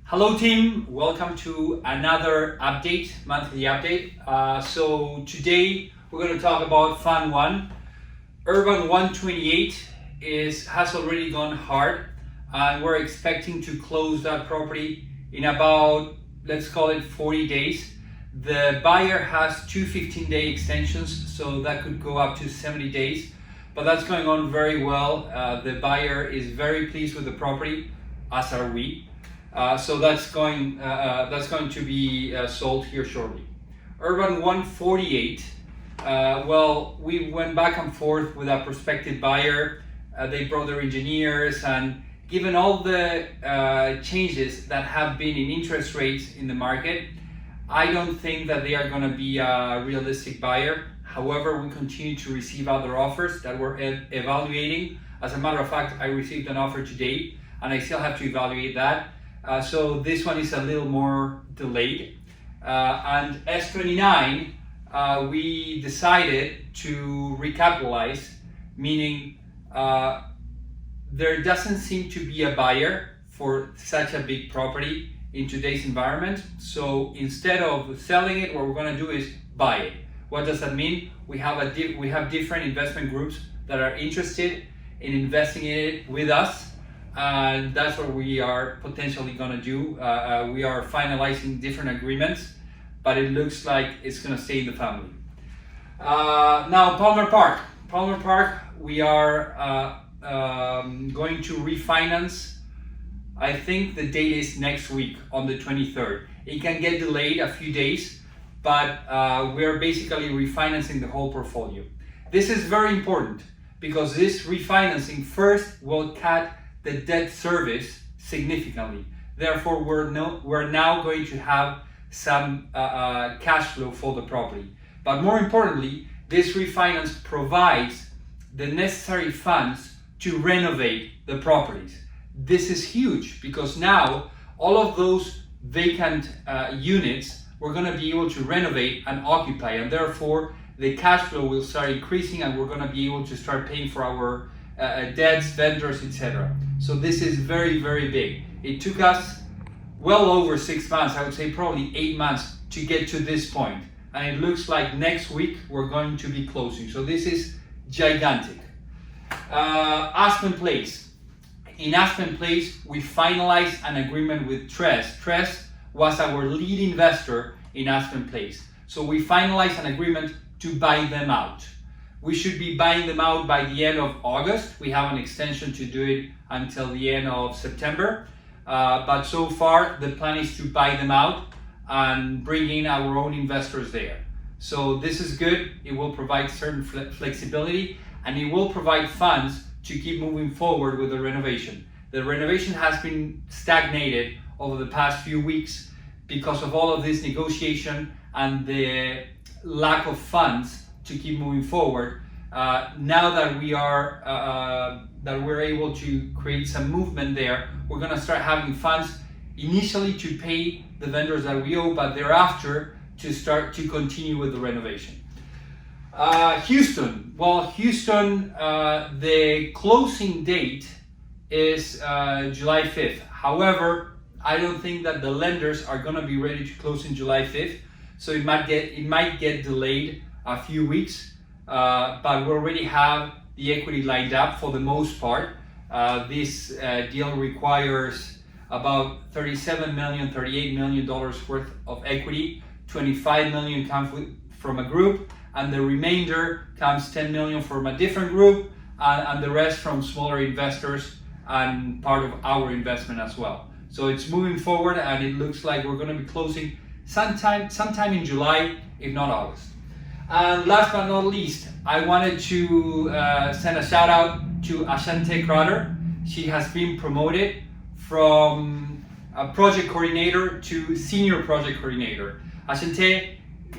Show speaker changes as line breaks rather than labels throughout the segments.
Hello team, welcome to another monthly update. So today we're going to talk about Fund 1. Urban 128 has already gone hard, and we're expecting to close that property in about, let's call it 40 days. The buyer has two 15-day extensions, so that could go up to 70 days, but that's going on very well. The buyer is very pleased with the property, as are we. So that's going to be sold here shortly. Urban 148, well, we went back and forth with a prospective buyer. They brought their engineers, and given all the changes that have been in interest rates in the market, I don't think that they are going to be a realistic buyer. However, we continue to receive other offers that we're evaluating. As a matter of fact, I received an offer today, and I still have to evaluate that. So this one is a little more delayed. And S29, we decided to recapitalize, meaning there doesn't seem to be a buyer for such a big property in today's environment. So instead of selling it, what we're going to do is buy it. What does that mean? We have different investment groups that are interested in investing in it with us. And that's what we are potentially going to do. We are finalizing different agreements, but it looks like it's going to stay in the family. Now, Palmer Park. Palmer Park, we are going to refinance. I think the date is next week on the 23rd. It can get delayed a few days, but we're basically refinancing the whole portfolio. This is very important because this refinancing first will cut the debt service significantly. Therefore, we're now going to have some cash flow for the property. But more importantly, this refinance provides the necessary funds to renovate the properties. This is huge because now all of those vacant units we're going to be able to renovate and occupy, and therefore the cash flow will start increasing, and we're going to be able to start paying for our debts, vendors, etc. So this is very, very big. It took us well over 6 months, I would say probably 8 months to get to this point. And it looks like next week we're going to be closing. So this is gigantic. Aspen Place. In Aspen Place, we finalized an agreement with Tres. Tres was our lead investor in Aspen Place. So we finalized an agreement to buy them out. We should be buying them out by the end of August. We have an extension to do it until the end of September. But so far, the plan is to buy them out and bring in our own investors there. So this is good. It will provide certain flexibility, and it will provide funds to keep moving forward with the renovation. The renovation has been stagnated over the past few weeks because of all of this negotiation and the lack of funds to keep moving forward. Now that we're able to create some movement there, we're going to start having funds initially to pay the vendors that we owe, but thereafter to continue with the renovation. Houston. Well, Houston, the closing date is July 5th. However, I don't think that the lenders are going to be ready to close in July 5th, so it might get delayed a few weeks, but we already have the equity lined up for the most part. This deal requires about $38 million worth of equity. 25 million comes from a group, and the remainder comes 10 million from a different group, and the rest from smaller investors and part of our investment as well. So it's moving forward, and it looks like we're going to be closing sometime in July, if not August. And last but not least, I wanted to send a shout out to Ashante Crowder. She has been promoted from a project coordinator to senior project coordinator. Ashante,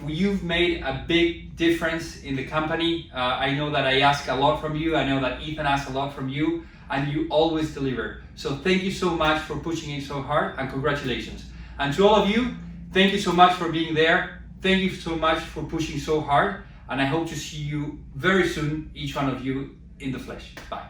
you've made a big difference in the company. I know that I ask a lot from you. I know that Ethan asks a lot from you, and you always deliver. So thank you so much for pushing it so hard, and congratulations. And to all of you, thank you so much for being there. Thank you so much for pushing so hard, and I hope to see you very soon, each one of you, in the flesh. Bye.